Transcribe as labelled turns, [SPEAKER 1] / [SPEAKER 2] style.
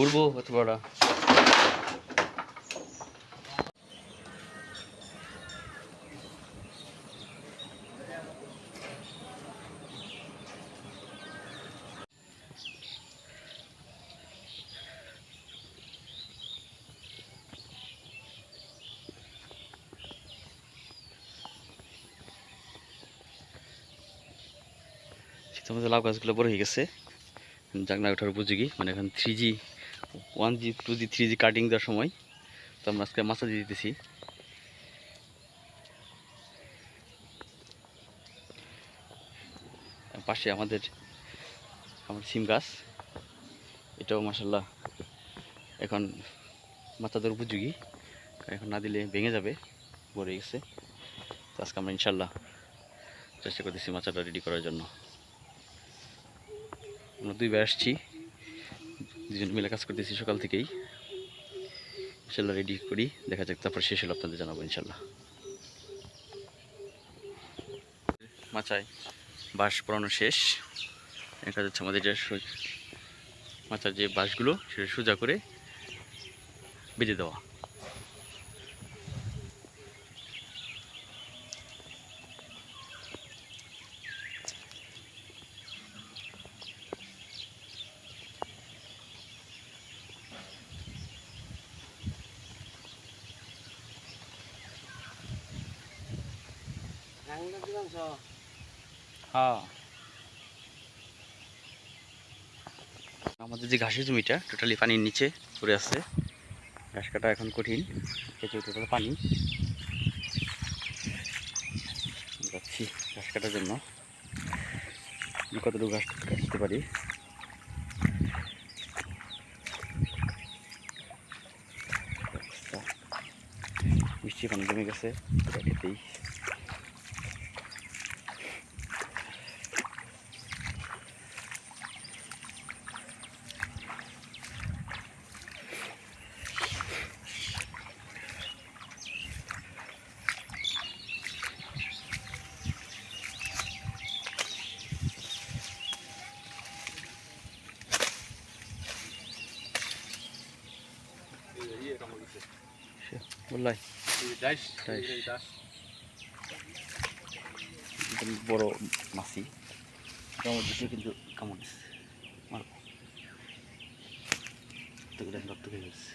[SPEAKER 1] তুলবো অথবা ওরা শীতের মধ্যে লাউ গাছগুলো বড় হয়ে গেছে, জাগনা ওঠার উপযোগী। মানে এখন 3G 1G 2G 3G cutting দেওয়ার সময়। তো আমরা আজকে মাছা দিয়ে দিতেছি। পাশে আমার সিম গাছ, এটাও মাশাল্লাহ এখন মাছা দেওয়ার উপযোগী। এখন না দিলে ভেঙে যাবে, বড় হয়ে গেছে। তো আজকে আমরা ইনশাল্লাহ চেষ্টা করতেছি মাছাটা রেডি করার জন্য। আমরা 2 ভাই আসছি, 2জন মিলে কাজ করতেছি সকাল থেকেই। ইনশাল্লাহ রেডি করি, দেখা যাক তারপর শেষ হলে আপনাদের জানাবো ইনশাল্লাহ। মাচায় বাঁশ পরানো শেষ। দেখা যাচ্ছে আমাদের মাচার যে বাঁশগুলো সেটা সোজা করে বেঁধে দেওয়া। হ্যাঁ, আমাদের যে ঘাসের জমিটা টোটালি পানির নিচে পড়ে আছে। ঘাস কাটা এখন কঠিন, টোটাল পানি। যাচ্ছি ঘাস কাটার জন্য, কতটুকু ঘাস কাটতে পারি। মিষ্টি পানি জমে গেছে, খেতেই বললাই বড় মাছি কামড় দিচ্ছে, কিন্তু কামড় দিচ্ছে রক্ত খেয়ে গেছে।